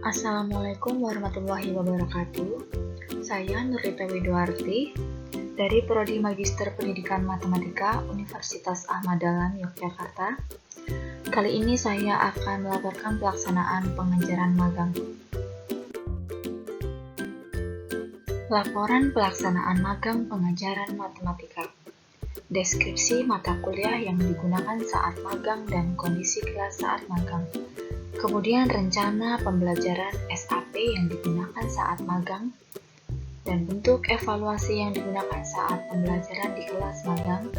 Assalamualaikum warahmatullahi wabarakatuh. Saya Nurita Widoarti dari Prodi Magister Pendidikan Matematika Universitas Ahmad Dahlan, Yogyakarta. Kali ini saya akan melaporkan pelaksanaan pengajaran magang. Laporan pelaksanaan magang pengajaran matematika. Deskripsi mata kuliah yang digunakan saat magang dan kondisi kelas saat magang. Kemudian rencana pembelajaran SAP yang digunakan saat magang, dan bentuk evaluasi yang digunakan saat pembelajaran di kelas magang,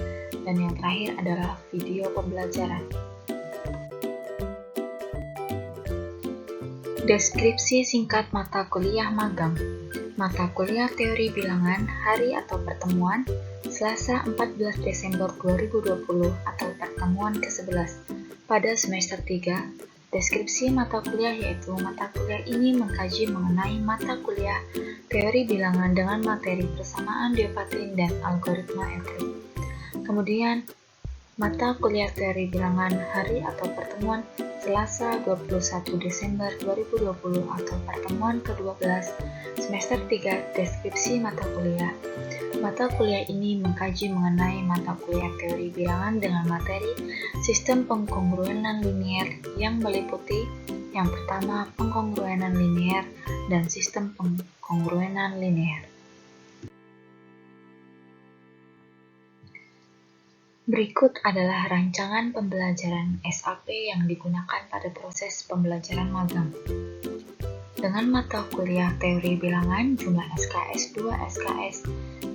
dan yang terakhir adalah video pembelajaran. Deskripsi singkat mata kuliah magang. Mata kuliah teori bilangan hari atau pertemuan Selasa 14 Desember 2020 atau pertemuan ke-11 pada semester 3. Deskripsi mata kuliah yaitu mata kuliah ini mengkaji mengenai mata kuliah teori bilangan dengan materi persamaan Diopatin dan algoritma Euclid. Kemudian, mata kuliah teori bilangan hari atau pertemuan Selasa 21 Desember 2020 atau pertemuan ke-12 semester 3 deskripsi mata kuliah. Mata kuliah ini mengkaji mengenai mata kuliah teori bilangan dengan materi sistem pengkongruenan linier yang meliputi yang pertama pengkongruenan linier dan sistem pengkongruenan linier. Berikut adalah rancangan pembelajaran SAP yang digunakan pada proses pembelajaran magang. Dengan mata kuliah teori bilangan jumlah SKS 2 SKS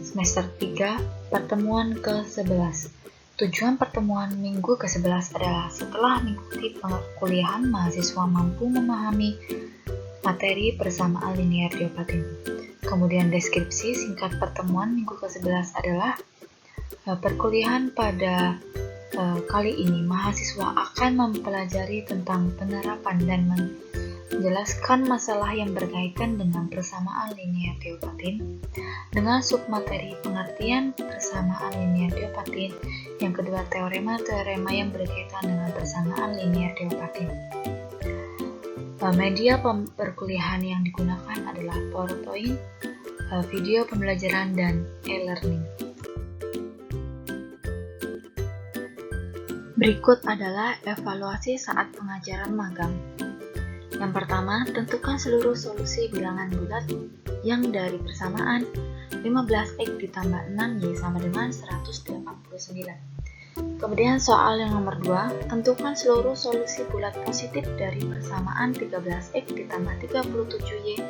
semester 3 pertemuan ke-11. Tujuan pertemuan minggu ke-11 adalah setelah mengikuti perkuliahan mahasiswa mampu memahami materi persamaan linier Diopatin. Kemudian deskripsi singkat pertemuan minggu ke-11 adalah perkuliahan pada kali ini mahasiswa akan mempelajari tentang penerapan dan menjelaskan masalah yang berkaitan dengan persamaan linier Diopatin dengan submateri pengertian persamaan linier Diopatin, yang kedua teorema-teorema yang berkaitan dengan persamaan linier Diopatin. Media perkuliahan yang digunakan adalah PowerPoint, video pembelajaran, dan e-learning. Berikut adalah evaluasi saat pengajaran magang. Yang pertama, tentukan seluruh solusi bilangan bulat yang dari persamaan 15x ditambah 6y sama dengan 189. Kemudian soal yang nomor 2, tentukan seluruh solusi bulat positif dari persamaan 13x ditambah 37y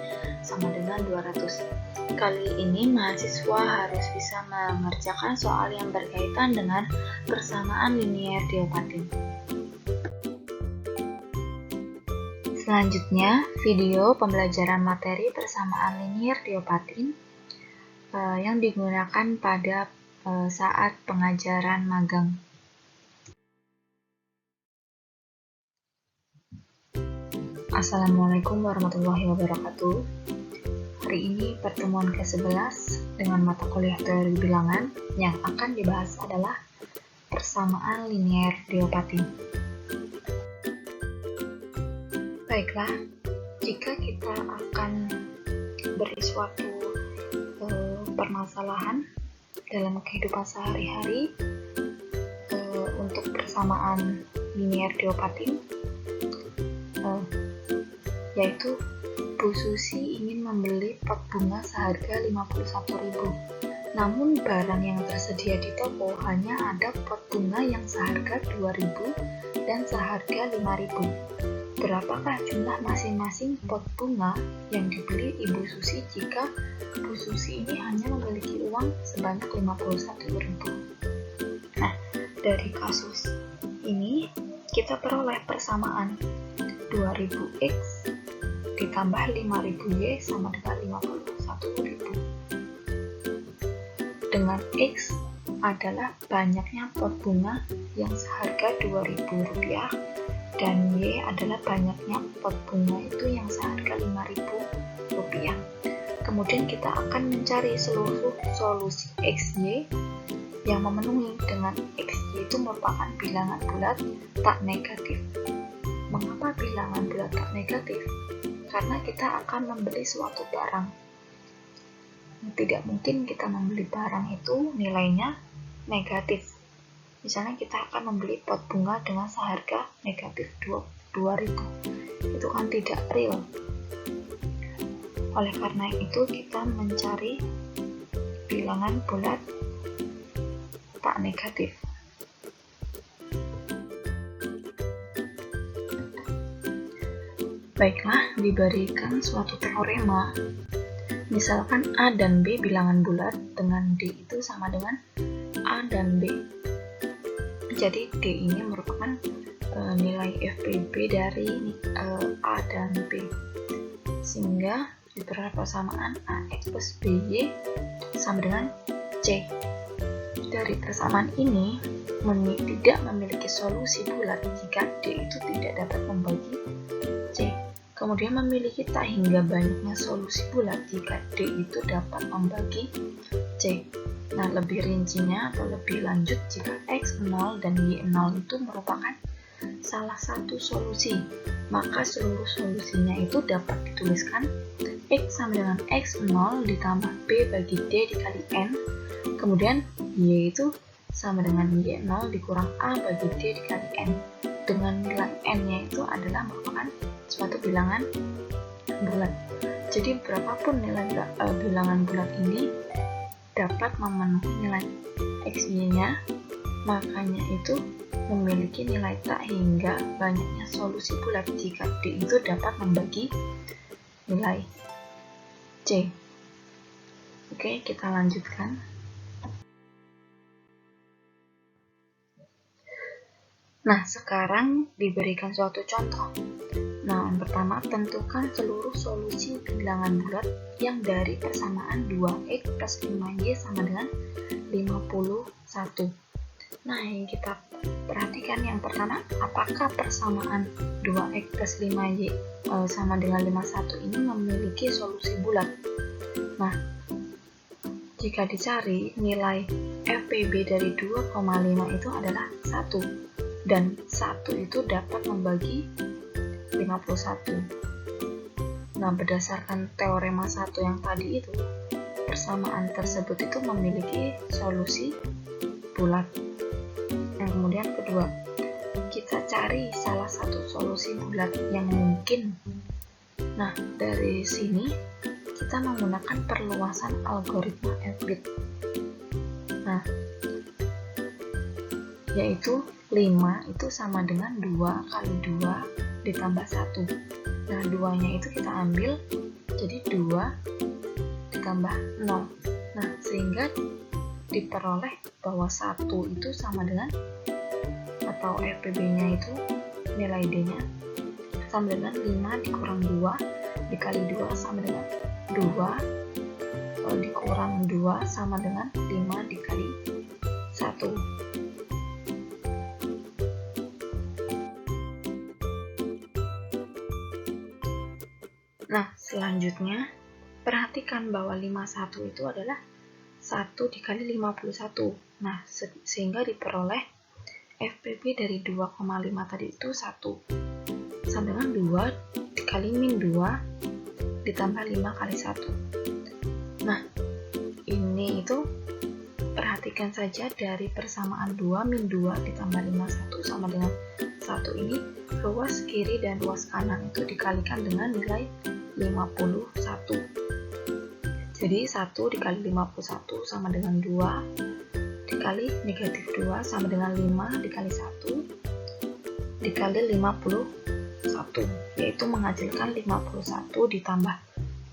sama dengan 200. Kali ini mahasiswa harus bisa mengerjakan soal yang berkaitan dengan persamaan linier Diopatin. Selanjutnya, video pembelajaran materi persamaan linier Diopatin yang digunakan pada saat pengajaran magang. Assalamualaikum warahmatullahi wabarakatuh. Hari ini pertemuan ke-11 dengan mata kuliah teori bilangan yang akan dibahas adalah persamaan linier Diopatin. Baiklah, jika kita akan beri suatu permasalahan dalam kehidupan sehari-hari untuk persamaan linier Diopatin, yaitu Bu Susi ingin membeli pot bunga seharga 51.000. Namun barang yang tersedia di toko hanya ada pot bunga yang seharga 2.000 dan seharga 5.000. Berapakah jumlah masing-masing pot bunga yang dibeli Ibu Susi jika Bu Susi ini hanya memiliki uang sebanyak 51.000? Nah, dari kasus ini kita peroleh persamaan 2.000x ditambah 5.000y sama dengan 51.000. Dengan X adalah banyaknya pot bunga yang seharga Rp2.000 dan Y adalah banyaknya pot bunga itu yang seharga Rp5.000. Kemudian kita akan mencari seluruh solusi XY yang memenuhi dengan XY itu merupakan bilangan bulat tak negatif. Mengapa bilangan bulat tak negatif? karena kita akan membeli suatu barang. Tidak mungkin kita membeli barang itu nilainya negatif. Misalnya kita akan membeli pot bunga dengan seharga negatif 2.000. Itu kan tidak real. Oleh karena itu kita mencari bilangan bulat tak negatif. Baiklah, diberikan suatu teorema. Misalkan A dan B bilangan bulat dengan D itu sama dengan A dan B. Jadi D ini merupakan nilai FPB dari A dan B. Sehingga diperoleh persamaan AX plus BY sama dengan C. Dari persamaan ini tidak memiliki solusi bulat jika D itu tidak dapat membagi C. Kemudian memiliki tak hingga banyaknya solusi bulat jika D itu dapat membagi C. Nah, lebih rincinya atau lebih lanjut jika X0 dan Y0 itu merupakan salah satu solusi, maka seluruh solusinya itu dapat dituliskan X sama dengan X0 ditambah B bagi D dikali N, kemudian Y itu sama dengan Y0 dikurang A bagi D dikali N, dengan nilai N-nya itu adalah merupakan suatu bilangan bulat. Jadi berapapun nilai bilangan bulat ini dapat memenuhi nilai XY-nya, makanya itu memiliki nilai tak hingga banyaknya solusi bulat jika D itu dapat membagi nilai C. Oke, kita lanjutkan. Nah, sekarang diberikan suatu contoh. Nah, yang pertama, tentukan seluruh solusi bilangan bulat yang dari persamaan 2x plus 5y sama dengan 51. Nah, yang kita perhatikan yang pertama, apakah persamaan 2x plus 5y sama dengan 51 ini memiliki solusi bulat? Nah, jika dicari nilai FPB dari 2,5 itu adalah 1, dan 1 itu dapat membagi 51. Nah, berdasarkan teorema 1 yang tadi itu, persamaan tersebut itu memiliki solusi bulat. Yang kemudian kedua, kita cari salah satu solusi bulat yang mungkin. Nah, dari sini kita menggunakan perluasan algoritma Euclid. Nah, yaitu 5 itu sama dengan 2 kali 2 ditambah 1. Nah, 2-nya itu kita ambil, jadi 2 ditambah 0. Nah, sehingga diperoleh bahwa 1 itu sama dengan, atau FPB-nya itu, nilai D-nya sama dengan 5 dikurang 2 dikali 2 sama dengan 2 dikurang 2 sama dengan 5 dikali 1. Nah, selanjutnya, perhatikan bahwa 51 itu adalah 1 dikali 51. Nah, sehingga diperoleh FPB dari 2,5 tadi itu 1. Sama dengan 2 dikali min 2 ditambah 5 kali 1. Nah, ini itu perhatikan saja dari persamaan 2 min 2 ditambah 51 sama dengan 1 ini, ruas kiri dan ruas kanan itu dikalikan dengan nilai 51. Jadi 1 dikali 51 sama dengan 2 dikali negatif 2 sama dengan 5 dikali 1 dikali 51, yaitu menghasilkan 51 ditambah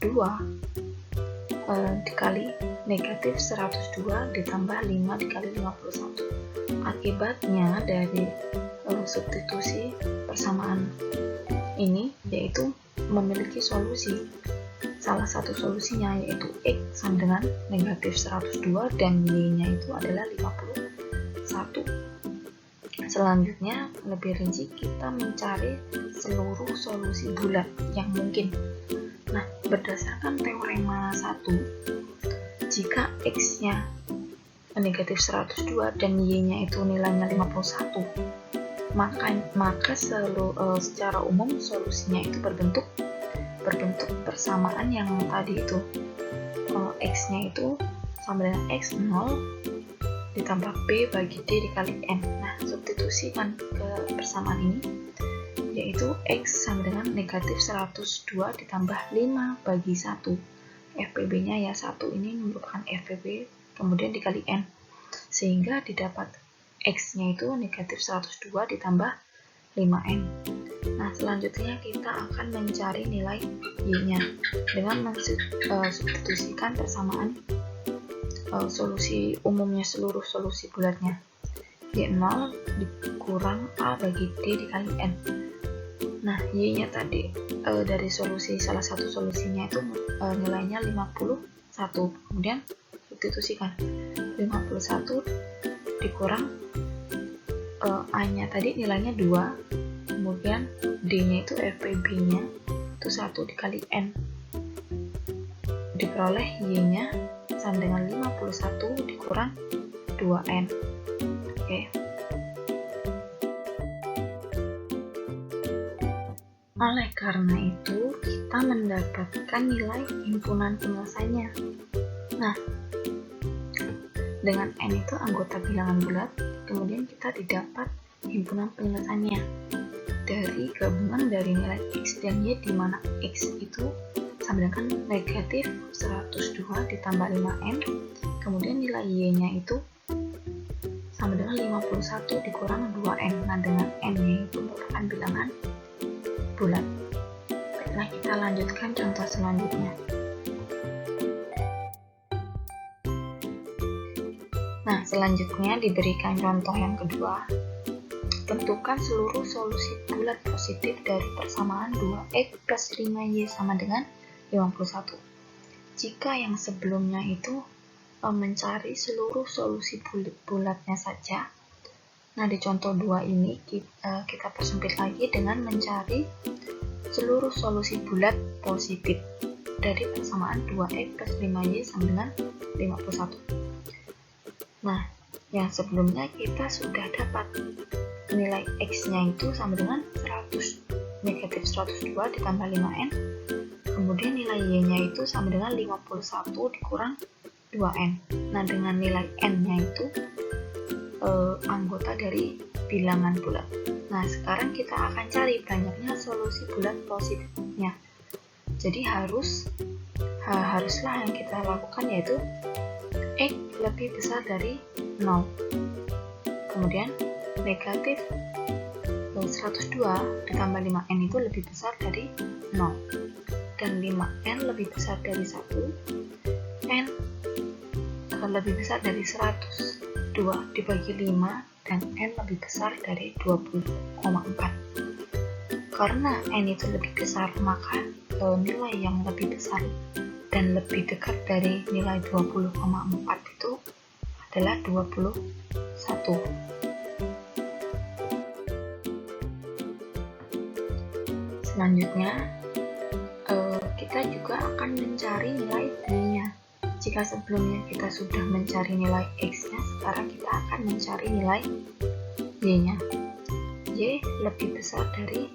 2 dikali negatif 102 ditambah 5 dikali 51. Akibatnya dari substitusi persamaan ini yaitu memiliki solusi. Salah satu solusinya yaitu X sama dengan negatif 102 dan Y-nya itu adalah 51. Selanjutnya, lebih rinci kita mencari seluruh solusi bulat yang mungkin. Nah, berdasarkan teorema 1, jika X-nya negatif 102 dan Y-nya itu nilainya 51, maka secara umum solusinya itu berbentuk berbentuk persamaan yang tadi itu. X-nya itu sama dengan X 0 ditambah B bagi D dikali N. Nah, substitusikan ke persamaan ini, yaitu X sama dengan negatif 102 ditambah 5 bagi 1. FPB-nya ya 1 ini merupakan FPB, kemudian dikali N. Sehingga didapat X-nya itu negatif 102 ditambah 5N. Nah, selanjutnya kita akan mencari nilai Y-nya dengan mensubstitusikan persamaan solusi umumnya seluruh solusi bulatnya. Y0 dikurang A bagi D dikali N. Nah, Y-nya tadi dari salah satu solusinya itu nilainya 51. Kemudian substitusikan 51 dikurang A-nya tadi nilainya 2. Kemudian D-nya itu FPB-nya itu 1 dikali N. Diperoleh Y-nya sama dengan 51 dikurang 2N. Oke. Oleh karena itu, kita mendapatkan nilai himpunan penyelesaiannya. Nah, dengan N itu anggota bilangan bulat, kemudian kita didapat himpunan penyelesaiannya dari gabungan dari nilai X dan Y, di mana X itu sama dengan negatif 102 ditambah 5N, kemudian nilai Y-nya itu sama dengan 51 dikurang 2N. Nah, dengan N-nya itu merupakan bilangan bulat. Baiklah, kita lanjutkan contoh selanjutnya. Nah, selanjutnya diberikan contoh yang kedua. Tentukan seluruh solusi bulat positif dari persamaan 2X plus 5Y sama dengan 51. Jika yang sebelumnya itu mencari seluruh solusi bulatnya saja, nah di contoh 2 ini kita persempit lagi dengan mencari seluruh solusi bulat positif dari persamaan 2X plus 5Y sama dengan 51. Nah, yang sebelumnya kita sudah dapat nilai X-nya itu sama dengan 100, negatif 102 ditambah 5N, kemudian nilai Y-nya itu sama dengan 51 dikurang 2N. Nah, dengan nilai N-nya itu anggota dari bilangan bulat. Nah, sekarang kita akan cari banyaknya solusi bulat positifnya. Jadi haruslah yang kita lakukan yaitu X lebih besar dari 0. Kemudian negatif 102 ditambah 5N itu lebih besar dari 0. Dan 5N lebih besar dari 1. N lebih besar dari 100. 2 dibagi 5 dan N lebih besar dari 20,4. Karena N itu lebih besar, maka nilai yang lebih besar dan lebih dekat dari nilai 20,4 itu adalah 21. Selanjutnya, kita juga akan mencari nilai Y-nya. Jika sebelumnya kita sudah mencari nilai X-nya, sekarang kita akan mencari nilai Y-nya. Y lebih besar dari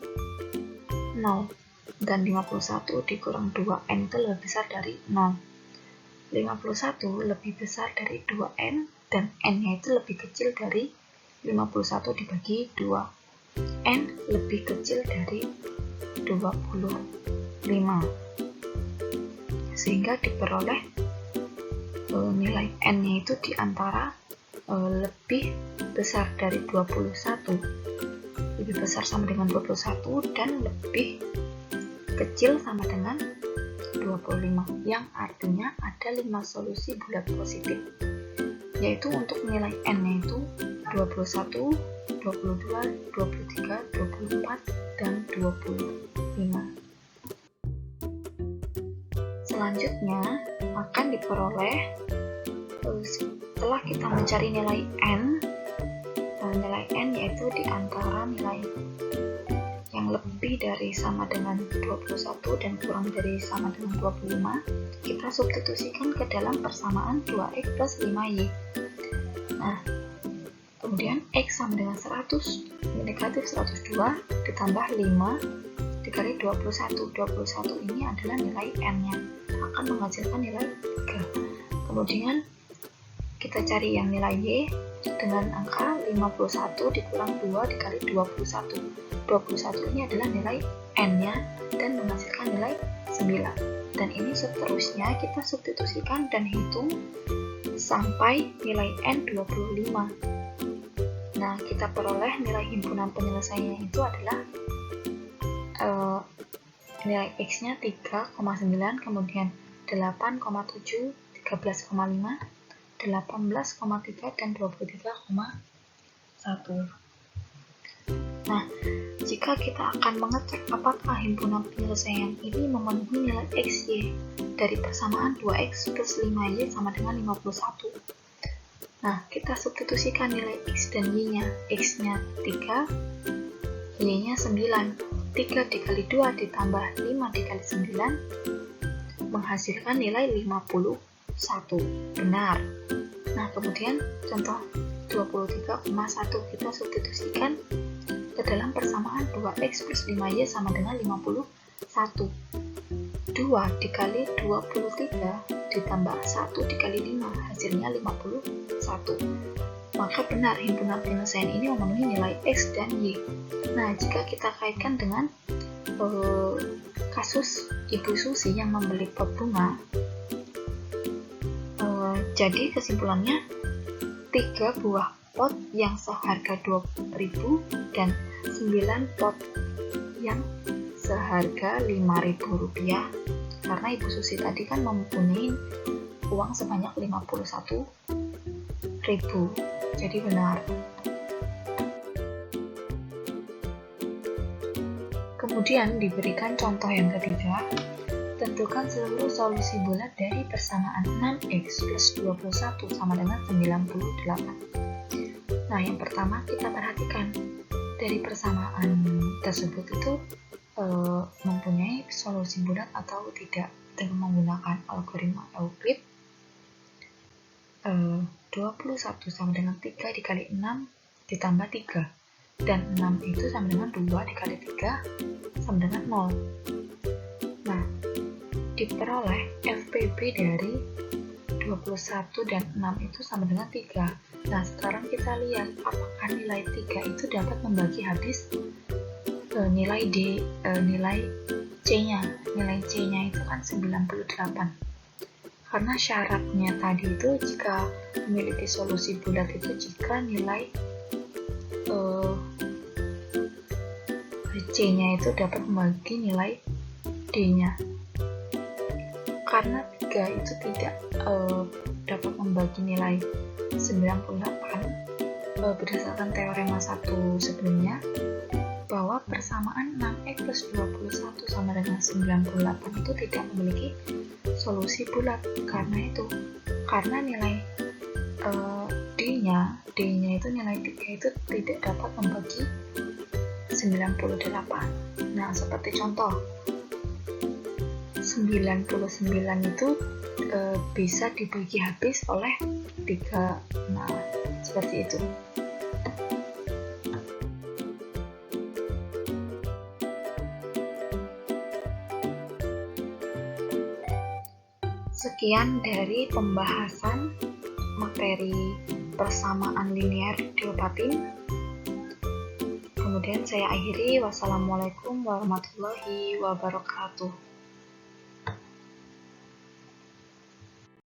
0, dan 51 dikurang 2N itu lebih besar dari 0. 51 lebih besar dari 2N, dan N-nya itu lebih kecil dari 51 dibagi 2. N lebih kecil dari 25. Sehingga diperoleh nilai N-nya itu diantara lebih besar dari 21, lebih besar sama dengan 21, dan lebih kecil sama dengan 25, yang artinya ada 5 solusi bulat positif, yaitu untuk nilai N-nya itu 21, 22, 23, 24, dan 25. Selanjutnya akan diperoleh setelah kita mencari nilai N. Nilai N yaitu diantara nilai yang lebih dari sama dengan 21 dan kurang dari sama dengan 25, kita substitusikan ke dalam persamaan 2X plus 5Y. Nah, kemudian X sama dengan 100, negatif 102 ditambah 5 dikali 21. 21 ini adalah nilai n-nya, akan menghasilkan nilai 3. Kemudian kita cari yang nilai y dengan angka 51 dikurang 2 dikali 21. 21 ini adalah nilai n-nya dan menghasilkan nilai 9. Dan ini seterusnya kita substitusikan dan hitung sampai nilai n 25. Nah, kita peroleh nilai himpunan penyelesaiannya itu adalah nilai x-nya 3,9, kemudian 8,7, 13,5, 18,3, dan 23,1. Nah, jika kita akan mengecek apakah himpunan penyelesaian ini memenuhi nilai x, y dari persamaan 2x plus 5y sama dengan 51. Nah, kita substitusikan nilai x dan y-nya. X-nya 3, y-nya 9. 3 dikali 2 ditambah 5 dikali 9 menghasilkan nilai 51. Benar. Nah, kemudian contoh 23,1 kita substitusikan ke dalam persamaan 2x plus 5y sama dengan 51. 2 dikali 23 ditambah 1 dikali 5 hasilnya 51. Maka benar himpunan penyelesaian ini memenuhi nilai x dan y. Nah, jika kita kaitkan dengan kasus Ibu Susi yang membeli pot bunga, jadi kesimpulannya 3 buah pot yang seharga 20.000 dan 9 pot yang seharga Rp5.000, karena Ibu Susi tadi kan mempunyai uang sebanyak 51.000. Jadi benar. Kemudian diberikan contoh yang ketiga. Tentukan seluruh solusi bulat dari persamaan 6x plus 21 sama dengan 98. Nah, yang pertama kita perhatikan dari persamaan tersebut itu mempunyai solusi bulat atau tidak dengan menggunakan algoritma Euclid. 21 sama dengan 3 dikali 6 ditambah 3, dan 6 itu sama dengan 2 dikali 3 sama dengan 0. Nah, diperoleh FPB dari 21 dan 6 itu sama dengan 3. Nah, sekarang kita lihat apakah nilai 3 itu dapat membagi habis nilai C-nya. Nilai C-nya itu kan 98. Karena syaratnya tadi itu jika memiliki solusi bulat itu jika nilai C-nya itu dapat membagi nilai D-nya. Karena 3 itu tidak dapat membagi nilai 98 berdasarkan teorema 1 sebelumnya, bahwa persamaan 6x plus 21 sama dengan 98 itu tidak memiliki solusi bulat. Karena nilai D-nya itu nilai 3 itu tidak dapat membagi 98. Nah, seperti contoh 99 itu bisa dibagi habis oleh 3. Nah, seperti itu. Sekian dari pembahasan materi persamaan linear Diopatin. Kemudian saya akhiri. Wassalamualaikum warahmatullahi wabarakatuh.